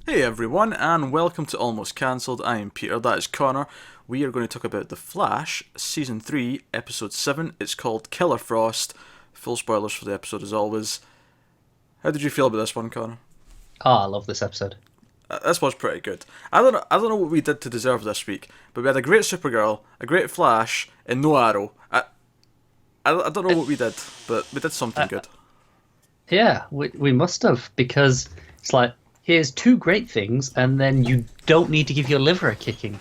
Hey everyone, and welcome to Almost Cancelled. I am Peter, that is Connor. We are going to talk about The Flash, Season 3, Episode 7. It's called Killer Frost. Full spoilers for the episode as always. How did you feel about this one, Connor? Oh, I love this episode. This was pretty good. I don't know what we did to deserve this week, but we had a great Supergirl, a great Flash, and no Arrow. I don't know what we did, but we did something good. Yeah, we must have, because it's like, here's two great things, and then you don't need to give your liver a kicking.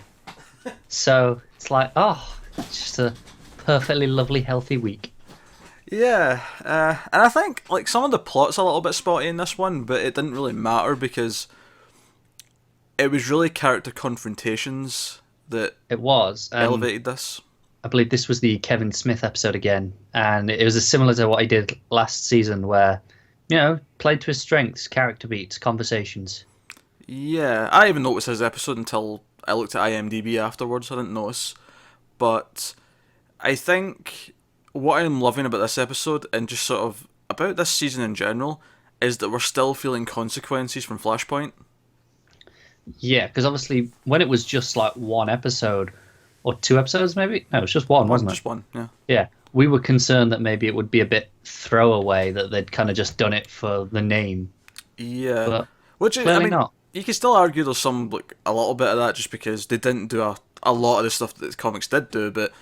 So it's like, it's just a perfectly lovely, healthy week. Yeah, and I think like some of the plot's a little bit spotty in this one, but it didn't really matter because it was really character confrontations that It was. elevated this. I believe this was the Kevin Smith episode again, and it was similar to what he did last season, where, played to his strengths, character beats, conversations. Yeah, I even noticed his episode until I looked at IMDb afterwards. I didn't notice, but I think what I'm loving about this episode and just sort of about this season in general is that we're still feeling consequences from Flashpoint. Yeah, because obviously when it was just like one episode, or two episodes maybe? No, it was just one, wasn't it? Just one, yeah. Yeah, we were concerned that maybe it would be a bit throwaway, that they'd kind of just done it for the name. Yeah, But which is, clearly not. you can still argue there's some like a little bit of that just because they didn't do a lot of the stuff that the comics did do, but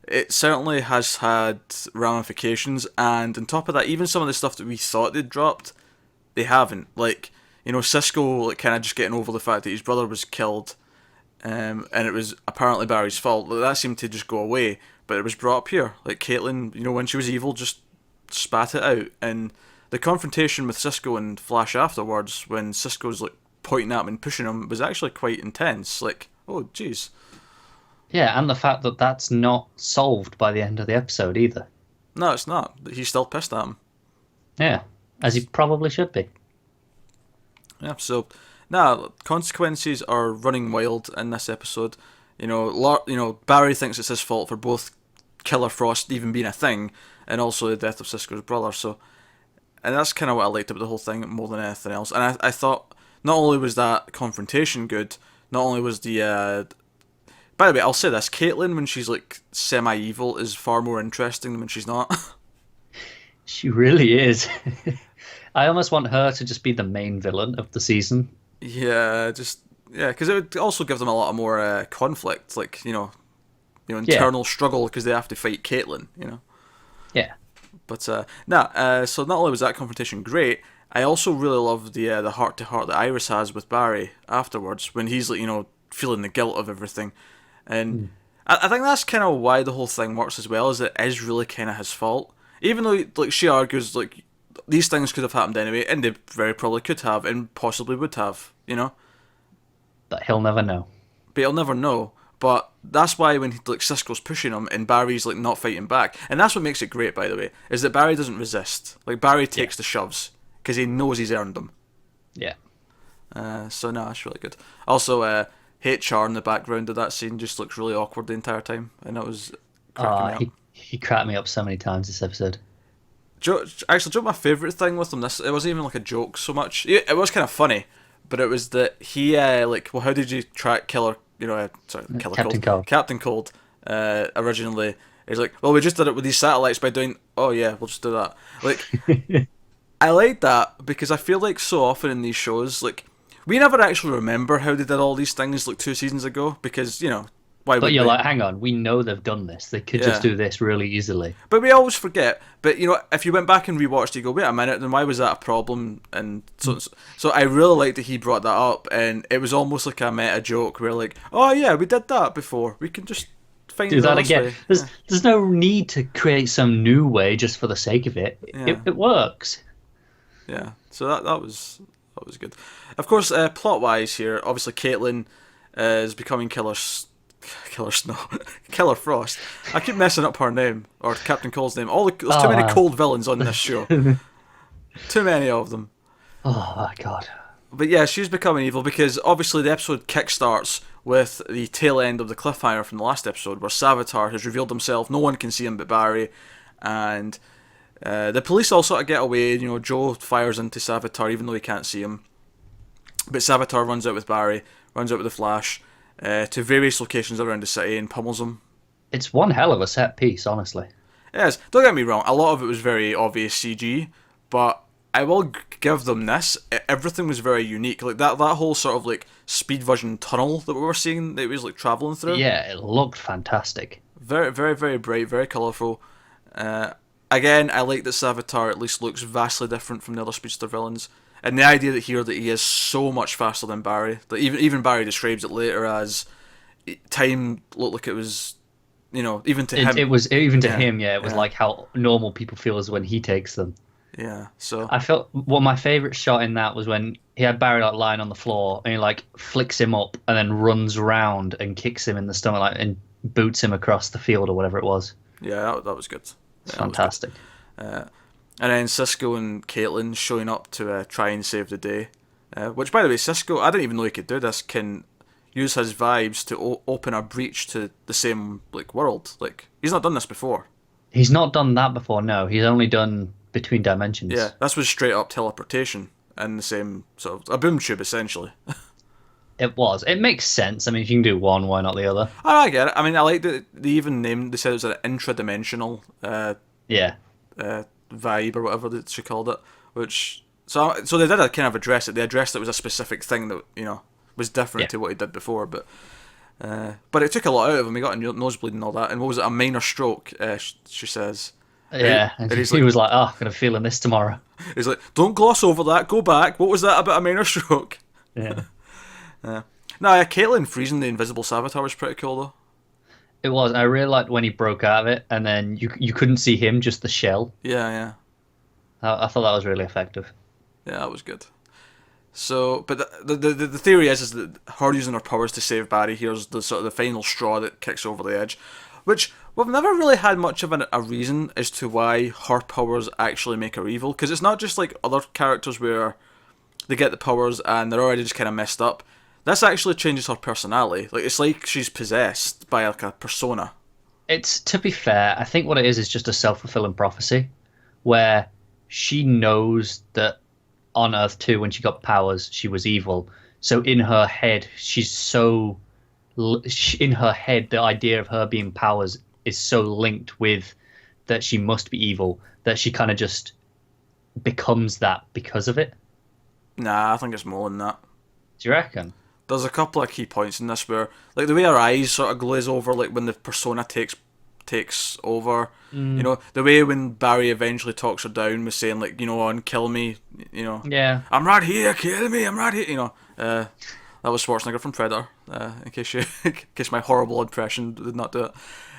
it certainly has had ramifications. And on top of that, even some of the stuff that we thought they'd dropped, they haven't. Like Cisco like kind of just getting over the fact that his brother was killed, and it was apparently Barry's fault. Like, that seemed to just go away, but it was brought up here. Like Caitlyn, when she was evil, just spat it out, and the confrontation with Cisco and Flash afterwards, when Cisco's like pointing at him and pushing him, was actually quite intense. Like, oh jeez. Yeah, and the fact that that's not solved by the end of the episode either. No, it's not. He's still pissed at him. Yeah, as he probably should be. Yeah, so now consequences are running wild in this episode. Barry thinks it's his fault for both Killer Frost even being a thing, and also the death of Cisco's brother. So, and that's kind of what I liked about the whole thing more than anything else. And I thought not only was that confrontation good, not only was the by the way, I'll say this: Caitlyn, when she's like semi-evil, is far more interesting than when she's not. She really is. I almost want her to just be the main villain of the season. Yeah, because it would also give them a lot more conflict, like Yeah, internal struggle because they have to fight Caitlyn. yeah. But so not only was that confrontation great, I also really love the heart to heart that Iris has with Barry afterwards when he's like feeling the guilt of everything, and I think that's kind of why the whole thing works as well, is it is really kind of his fault, even though like she argues like these things could have happened anyway, and they very probably could have, and possibly would have, But he'll never know. but he'll never know. But that's why when like Cisco's pushing him and Barry's like not fighting back, and that's what makes it great, by the way, is that Barry doesn't resist. Like Barry takes the shoves because he knows he's earned them. Yeah. So no, that's really good. Also, HR in the background of that scene just looks really awkward the entire time, and that was cracking me up. He cracked me up so many times this episode. Actually, do you know what my favourite thing with him? It wasn't even like a joke so much. It was kind of funny, but it was that he well, how did you track Killer? Killer Captain Cold. Cold. Captain Cold. Originally, he's like, well, we just did it with these satellites by doing. Oh yeah, we'll just do that. Like, I like that because I feel like so often in these shows, like we never actually remember how they did all these things like 2 seasons ago because why would But you're we? like, hang on, we know they've done this. They could Yeah. just do this really easily. But we always forget. But if you went back and rewatched, you go, wait a minute, then why was that a problem? And so I really liked that he brought that up, and it was almost like a meta joke where like, oh yeah, we did that before. We can just find Do that this again. way. There's no need to create some new way just for the sake of it. Yeah. It works. Yeah. So that was good. Of course, plot wise here, obviously Caitlyn is becoming Killer Snow, Killer Frost. I keep messing up her name or Captain Cold's name. There's too many cold villains on this show. Too many of them. Oh my god. But yeah, she's becoming evil because obviously the episode kickstarts with the tail end of the cliffhanger from the last episode where Savitar has revealed himself. No one can see him but Barry, and the police all sort of get away. Joe fires into Savitar even though he can't see him. But Savitar runs out with Barry, runs out with the Flash, to various locations around the city and pummels them. It's one hell of a set piece, honestly. Yes, don't get me wrong, a lot of it was very obvious CG, but I will give them this. Everything was very unique. Like that whole sort of like speed vision tunnel that we were seeing that it was like traveling through. Yeah, it looked fantastic. Very, very, very bright, very colourful. Again, I like that Savitar at least looks vastly different from the other speedster villains. And the idea that he is so much faster than Barry. That even Barry describes it later as time looked like it was, even to him. It was even to him, yeah. It was like how normal people feel is when he takes them. Yeah, so I felt my favourite shot in that was when he had Barry like lying on the floor and he like flicks him up and then runs around and kicks him in the stomach and boots him across the field or whatever it was. Yeah, that was good. It's fantastic. And then Cisco and Caitlyn showing up to try and save the day. Which, by the way, Cisco, I didn't even know he could do this, can use his vibes to open a breach to the same world. Like, he's not done this before. He's not done that before, no. He's only done between dimensions. Yeah, this was straight up teleportation in the same sort of a boom tube, essentially. It was. It makes sense. I mean, if you can do one, why not the other? Oh, I get it. I mean, I like that they even named. They said it was an intradimensional. Vibe or whatever that she called it. Which so they did kind of address it. They addressed it was a specific thing that was different to what he did before, but it took a lot out of him. He got a nosebleed and all that. And what was it? A minor stroke. She says. Yeah, and he was like, "Oh, I'm gonna feel in this tomorrow." He's like, "Don't gloss over that. Go back. What was that about a minor stroke?" Yeah. Caitlyn freezing the invisible Savitar was pretty cool though. It was. I really liked when he broke out of it, and then you couldn't see him, just the shell. Yeah. I thought that was really effective. Yeah, that was good. So, but the theory is that her using her powers to save Barry here's the sort of the final straw that kicks over the edge, which we've never really had much of a reason as to why her powers actually make her evil, because it's not just like other characters where they get the powers and they're already just kind of messed up. This actually changes her personality. Like, it's like she's possessed by like a persona. It's, to be fair, I think what it is just a self-fulfilling prophecy, where she knows that on Earth 2, when she got powers, she was evil. So in her head, in her head, the idea of her being powers is so linked with that she must be evil that she kind of just becomes that because of it. Nah, I think it's more than that. Do you reckon? There's a couple of key points in this where, like, the way her eyes sort of glaze over, like, when the persona takes over. The way when Barry eventually talks her down with saying, like, on kill me, Yeah. I'm right here, kill me, I'm right here, that was Schwarzenegger from Predator, in case my horrible impression did not do it.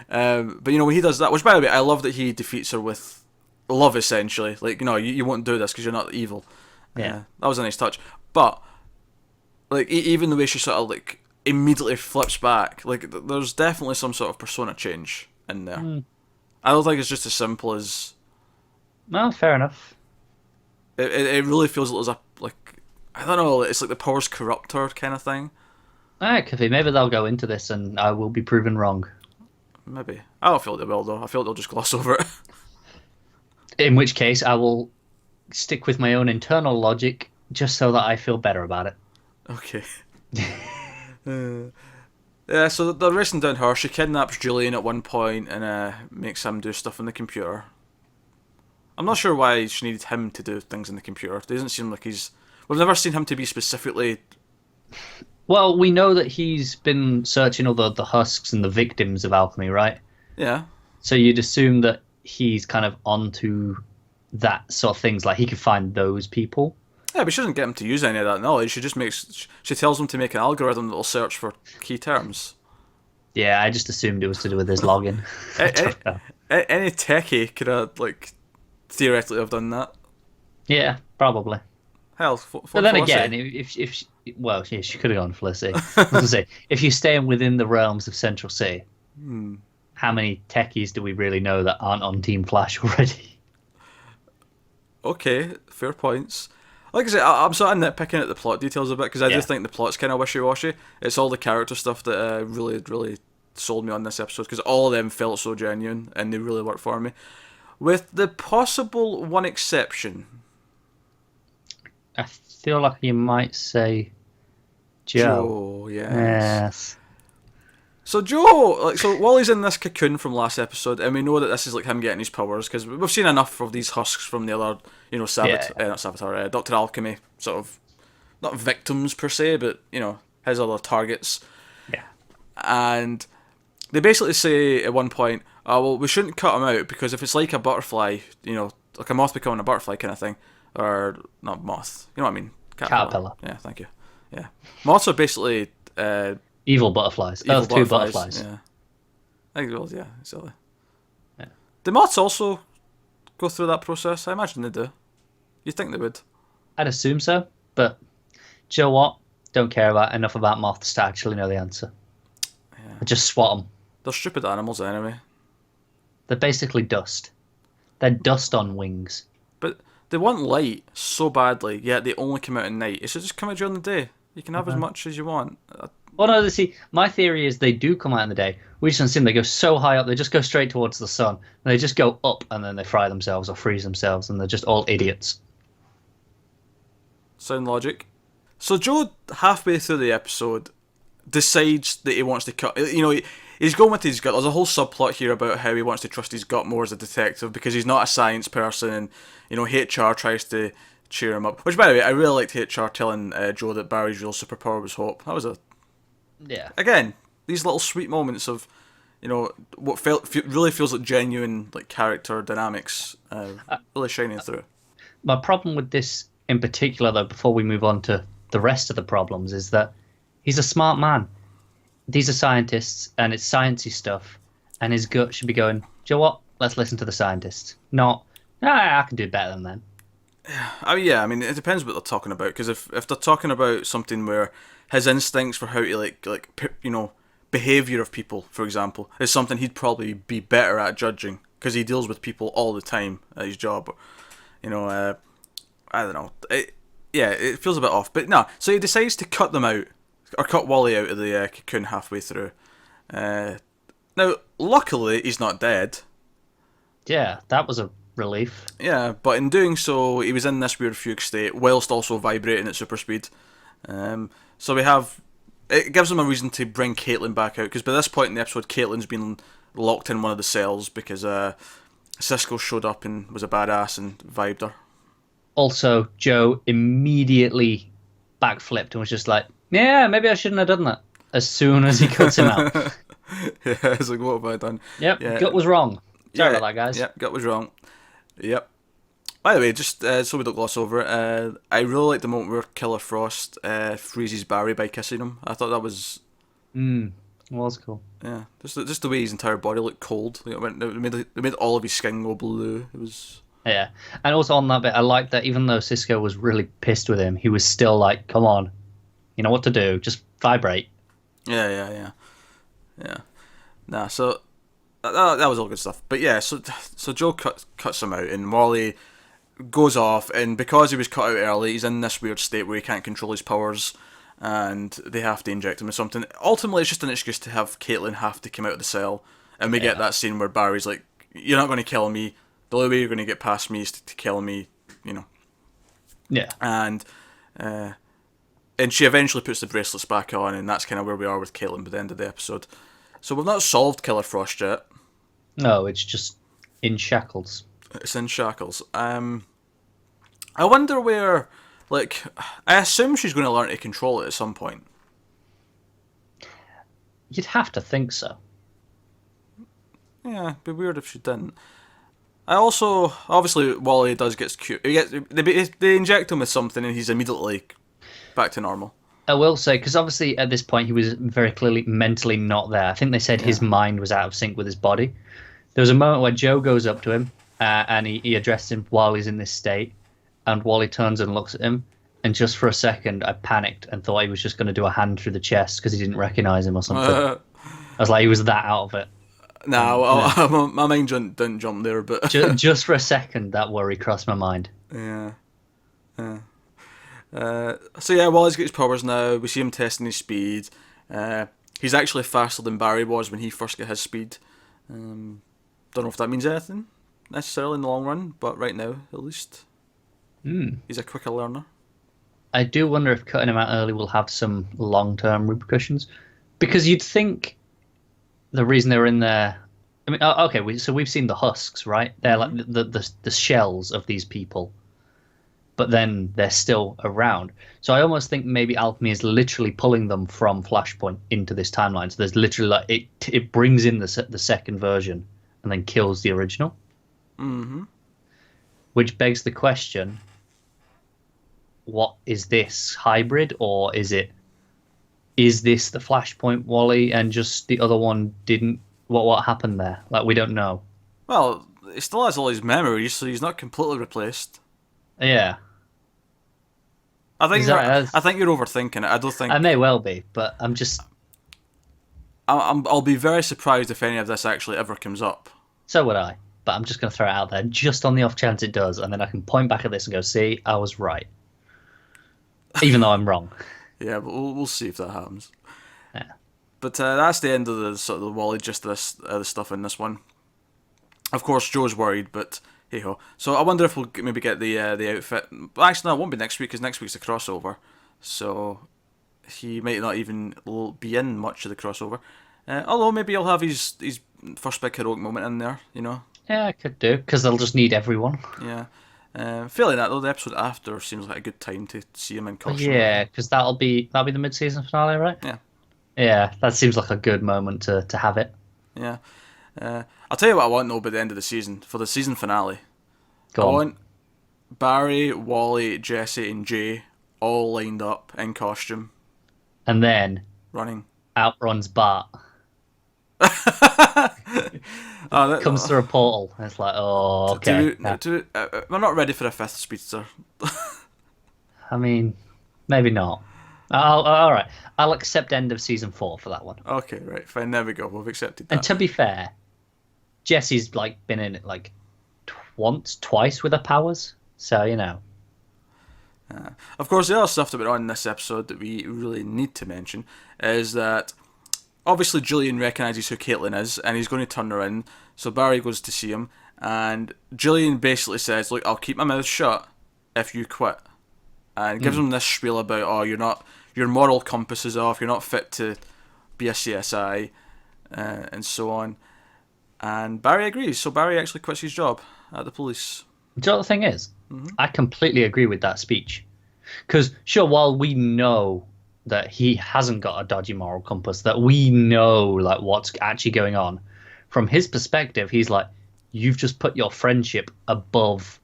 But, when he does that, which, by the way, I love that he defeats her with love, essentially. Like, you won't do this because you're not evil. Yeah. That was a nice touch. But, like, even the way she sort of, like, immediately flips back, like, there's definitely some sort of persona change in there. I don't think it's just as simple as... No, fair enough. It really feels like there's I don't know, it's like the powers corrupt her kind of thing. Alright, could be. Maybe they'll go into this and I will be proven wrong. Maybe. I don't feel they will, though. I feel they'll just gloss over it. In which case, I will stick with my own internal logic just so that I feel better about it. Okay. Yeah, so they're racing down her. She kidnaps Julian at one point and makes him do stuff on the computer. I'm not sure why she needed him to do things in the computer. It doesn't seem like he's... We've never seen him to be specifically... Well, we know that he's been searching all the husks and the victims of alchemy, right? Yeah. So you'd assume that he's kind of onto that sort of things, like he could find those people. Yeah, but she doesn't get him to use any of that knowledge. She tells him to make an algorithm that will search for key terms. Yeah, I just assumed it was to do with his login. Any techie could have, like, theoretically have done that. Yeah, probably. Hell, but then again, if she, well, yeah, she could have gone Felicity. I was gonna say, if you're staying within the realms of Central C, how many techies do we really know that aren't on Team Flash already? Okay, fair points. Like I say, I'm sort of nitpicking at the plot details a bit, because I do think the plot's kind of wishy-washy. It's all the character stuff that really, really sold me on this episode, because all of them felt so genuine, and they really worked for me. With the possible one exception. I feel like you might say Joe. Joe, yes. Yes. So Joe, like, so Wally's in this cocoon from last episode, and we know that this is like him getting his powers because we've seen enough of these husks from the other, Yeah. Not Saboteur, Doctor Alchemy, sort of not victims per se, but his other targets, Yeah. and they basically say at one point, "Oh well, we shouldn't cut him out because if it's like a butterfly, like a moth becoming a butterfly kind of thing, or not moth, you know what I mean? Caterpillar. Yeah, thank you. Yeah, moths are basically Evil butterflies. evil Earth 2 butterflies. butterflies. Yeah, I think it was. Yeah, exactly. Yeah. Do moths also go through that process? I imagine they do. You'd think they would. I'd assume so, but do you know what? Don't care about enough about moths to actually know the answer. Yeah. I just swat them. They're stupid animals anyway. They're basically dust. They're dust on wings. But they want light so badly, yet they only come out at night. It should just come out during the day. You can have as much as you want. Well, no, see, my theory is they do come out in the day. We just don't see them. They go so high up, they just go straight towards the sun. And they just go up and then they fry themselves or freeze themselves, and they're just all idiots. Sound logic. So Joe, halfway through the episode, decides that he wants to cut. He's going with his gut. There's a whole subplot here about how he wants to trust his gut more as a detective because he's not a science person, and HR tries to cheer him up. Which, by the way, I really liked HR telling Joe that Barry's real superpower was hope. That was again, these little sweet moments of what really feels like genuine like character dynamics, really shining through. My problem with this in particular, though, before we move on to the rest of the problems, is that he's a smart man. These are scientists, and it's sciencey stuff, and his gut should be going, do you know what? Let's listen to the scientists. Not, I can do better than them. I mean, it depends what they're talking about. Because if they're talking about something where his instincts for how to behavior of people, for example, is something he'd probably be better at judging because he deals with people all the time at his job. I don't know. It feels a bit off, but no. So he decides to cut them out, or cut Wally out of the cocoon halfway through. Now, luckily, he's not dead. Yeah, that was a relief. Yeah, but in doing so, he was in this weird fugue state, whilst also vibrating at super speed. So it gives him a reason to bring Caitlyn back out, because by this point in the episode, Caitlyn's been locked in one of the cells because Cisco showed up and was a badass and vibed her. Also, Joe immediately backflipped and was just like, yeah, maybe I shouldn't have done that. As soon as he cuts him out. Yeah, it's like, what have I done? Yep, yeah. gut was wrong. Sorry about that, guys. Yep, gut was wrong. Yep. By the way, just so we don't gloss over it, I really like the moment where Killer Frost freezes Barry by kissing him. I thought that was... It was cool. Yeah, just the way his entire body looked cold. It made all of his skin go blue. It was... Yeah, and also on that bit, I like that even though Cisco was really pissed with him, he was still like, come on, you know what to do, just vibrate. Yeah. Nah, so that was all good stuff. But yeah, so Joe cuts him out, and Wally goes off, and because he was cut out early, he's in this weird state where he can't control his powers, and they have to inject him with something. Ultimately, it's just an excuse to have Caitlyn have to come out of the cell, and we get that scene where Barry's like, you're not going to kill me. The only way you're going to get past me is to kill me, Yeah. And she eventually puts the bracelets back on, and that's kind of where we are with Caitlyn by the end of the episode. So we've not solved Killer Frost yet. No, it's just in shackles. It's in shackles. I wonder where, I assume she's going to learn to control it at some point. You'd have to think so. Yeah, it'd be weird if she didn't. I also, obviously, Wally does get cute. They inject him with something, and he's immediately back to normal. I will say, because obviously at this point he was very clearly mentally not there. I think they said his mind was out of sync with his body. There was a moment where Joe goes up to him and he addresses him while he's in this state, and Wally turns and looks at him, and just for a second I panicked and thought he was just going to do a hand through the chest because he didn't recognise him or something. I was like, he was that out of it. No, my mind didn't jump there, but just for a second that worry crossed my mind. Yeah. So yeah, Wally's got his powers now. We see him testing his speed. He's actually faster than Barry was when he first got his speed. Don't know if that means anything necessarily in the long run, but right now, at least, he's a quicker learner. I do wonder if cutting him out early will have some long-term repercussions, because you'd think the reason they were in there. I mean, okay, so we've seen the husks, right? They're like the shells of these people, but then they're still around. So I almost think maybe Alchemy is literally pulling them from Flashpoint into this timeline. So there's literally like it brings in the second version and then kills the original. Mm-hmm. Which begs the question: what is this, hybrid, or is this the Flashpoint Wally and just the other one didn't? What happened there? Like, we don't know. Well, he still has all his memories, so he's not completely replaced. Yeah, I think exactly. I think you're overthinking it. I don't think I may well be, but I'm just. I'll be very surprised if any of this actually ever comes up. So would I, but I'm just going to throw it out there just on the off chance it does, and then I can point back at this and go, "See, I was right," even though I'm wrong. Yeah, but we'll see if that happens. Yeah. But that's the end of the sort of the Wally, just this the stuff in this one. Of course, Joe's worried, but hey ho. So I wonder if we'll maybe get the outfit. Actually, no, it won't be next week because next week's a crossover. So he might not even be in much of the crossover. Although maybe he'll have his first big heroic moment in there. You know. Yeah, I could do, because they'll just need everyone. Yeah. Failing that though, the episode after seems like a good time to see him in costume. Yeah, because that'll be the mid-season finale, right? Yeah. Yeah, that seems like a good moment to have it. Yeah. I'll tell you what I want though by the end of the season, for the season finale. Go on. I want Barry, Wally, Jesse, and Jay all lined up in costume, And then running. outruns Bart. Comes through a portal. And it's like, oh, okay. We're not ready for a fifth speedster. I mean, maybe not. All right. I'll accept end of season 4 for that one. Okay, right, fine. There we go. We've accepted that. And to be fair, Jesse's like been in it like twice with her powers. So, you know. Of course, the other stuff that went on in this episode that we really need to mention is that obviously Julian recognises who Caitlyn is and he's going to turn her in. So Barry goes to see him and Julian basically says, "Look, I'll keep my mouth shut if you quit." And gives him this spiel about, oh, your moral compass is off, you're not fit to be a CSI, and so on. And Barry agrees, so Barry actually quits his job at the police. Do you know what the thing is? I completely agree with that speech. Because, sure, while we know that he hasn't got a dodgy moral compass, that we know like what's actually going on, from his perspective, he's like, you've just put your friendship above,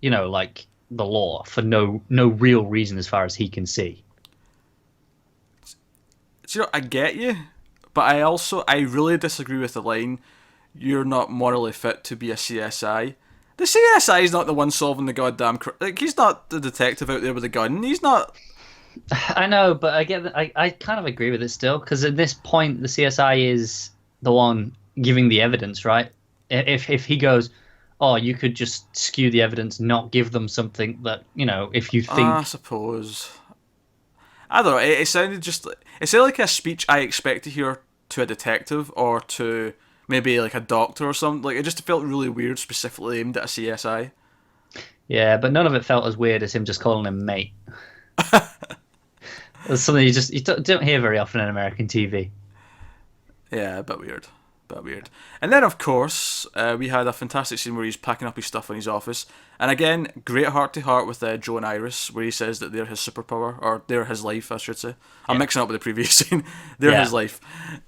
you know, like the law for no real reason as far as he can see. So, you know, I get you, but I really disagree with the line, "You're not morally fit to be a CSI." The CSI is not the one solving the goddamn like, he's not the detective out there with a gun. He's not. I know, but I kind of agree with it still, because at this point the CSI is the one giving the evidence, right? If he goes, oh, you could just skew the evidence, not give them something that, you know, if you think. I suppose. I don't know. It sounded like a speech I expect to hear to a detective or to maybe like a doctor or something. Like, it just felt really weird, specifically aimed at a CSI. Yeah, but none of it felt as weird as him just calling him mate. That's something you don't hear very often in American TV. Yeah, a bit weird. And then, of course, we had a fantastic scene where he's packing up his stuff in his office. And again, great heart-to-heart with Joe and Iris, where he says that they're his superpower, or they're his life, I should say. I'm mixing up with the previous scene. They're his life.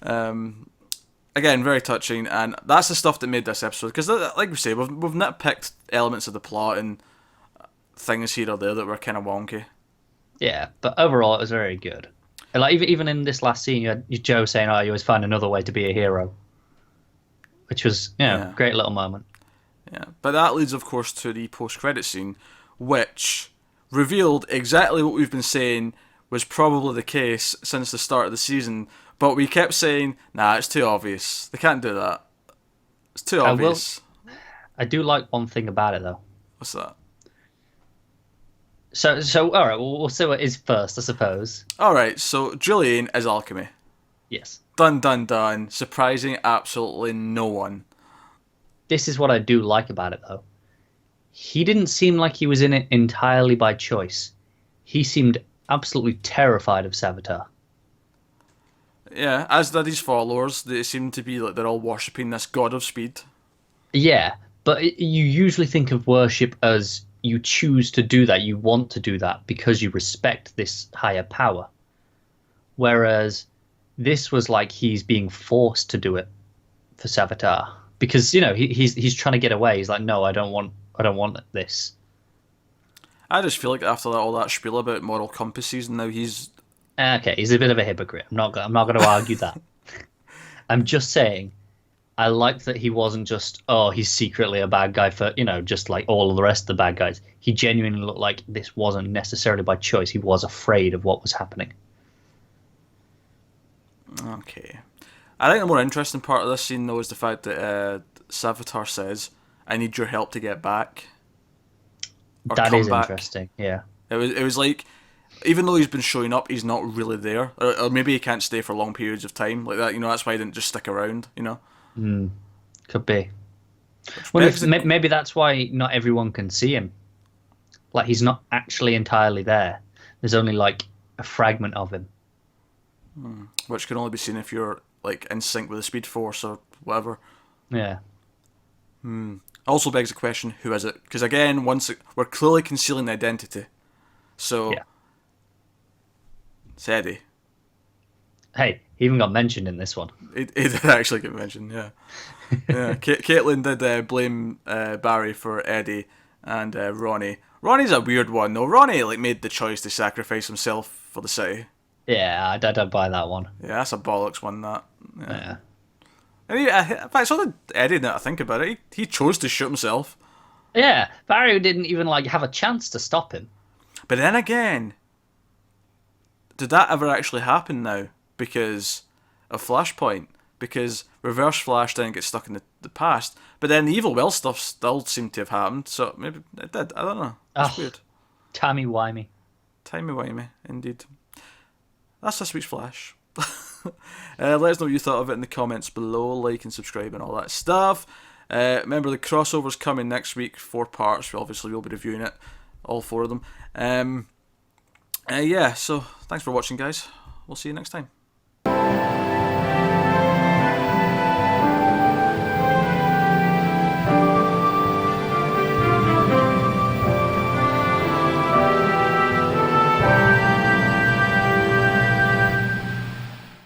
Again, very touching, and that's the stuff that made this episode. Because, like we say, we've nitpicked elements of the plot and things here or there that were kind of wonky. Yeah, but overall, it was very good. And like even in this last scene, you had Joe saying, "Oh, you always find another way to be a hero," which was, you know, great little moment. Yeah, but that leads, of course, to the post-credit scene, which revealed exactly what we've been saying was probably the case since the start of the season. But we kept saying, "Nah, it's too obvious. They can't do that. It's too obvious." I do like one thing about it, though. What's that? So all right, we'll see what is first, I suppose. All right, so Julian is Alchemy. Yes. Dun dun dun. Surprising absolutely no one. This is what I do like about it, though. He didn't seem like he was in it entirely by choice. he seemed absolutely terrified of Savitar. Yeah, as did his followers. They seem to be like they're all worshipping this god of speed. Yeah, but you usually think of worship as you choose to do that, you want to do that because you respect this higher power. Whereas this was like he's being forced to do it for Savitar because he's trying to get away. He's like, no, I don't want this. I just feel like after all that spiel about moral compasses, and now he's Okay, he's a bit of a hypocrite. I'm not going to argue that. I'm just saying, I like that he wasn't just, oh, he's secretly a bad guy for, just like all of the rest of the bad guys. He genuinely looked like this wasn't necessarily by choice. He was afraid of what was happening. okay. I think the more interesting part of this scene, though, is the fact that Savitar says, "I need your help to get back." Or That come is back. interesting, yeah. It was like, even though he's been showing up, he's not really there, or maybe he can't stay for long periods of time like that. That's why he didn't just stick around. Could be. Which Well, begs the- maybe that's why not everyone can see him. Like, he's not actually entirely there. There's only, like, a fragment of him. which can only be seen if you're like in sync with the Speed Force or whatever. Yeah. Also begs the question, who is it? Because again, we're clearly concealing the identity. So, Yeah. it's Eddie. Hey, he even got mentioned in this one. It did actually get mentioned, yeah. Yeah, Caitlyn did blame Barry for Eddie and Ronnie. Ronnie's a weird one, though. Ronnie made the choice to sacrifice himself for the city. Yeah, I don't buy that one. Yeah, that's a bollocks one, that. Yeah. And in fact, so did Eddie, now that I think about it. He chose to shoot himself. Yeah, Barry didn't even have a chance to stop him. But then again, did that ever actually happen now? Because of Flashpoint? Because Reverse Flash didn't get stuck in the past, but then the Evil Will stuff still seemed to have happened, so maybe it did. I don't know. It's weird. Timey-wimey. Timey-wimey, indeed. That's this week's Flash. Let us know what you thought of it in the comments below. Like and subscribe and all that stuff. Remember, the crossover's coming next week, 4 parts. Obviously, we'll be reviewing it, all 4 of them. Yeah, so thanks for watching, guys. We'll see you next time.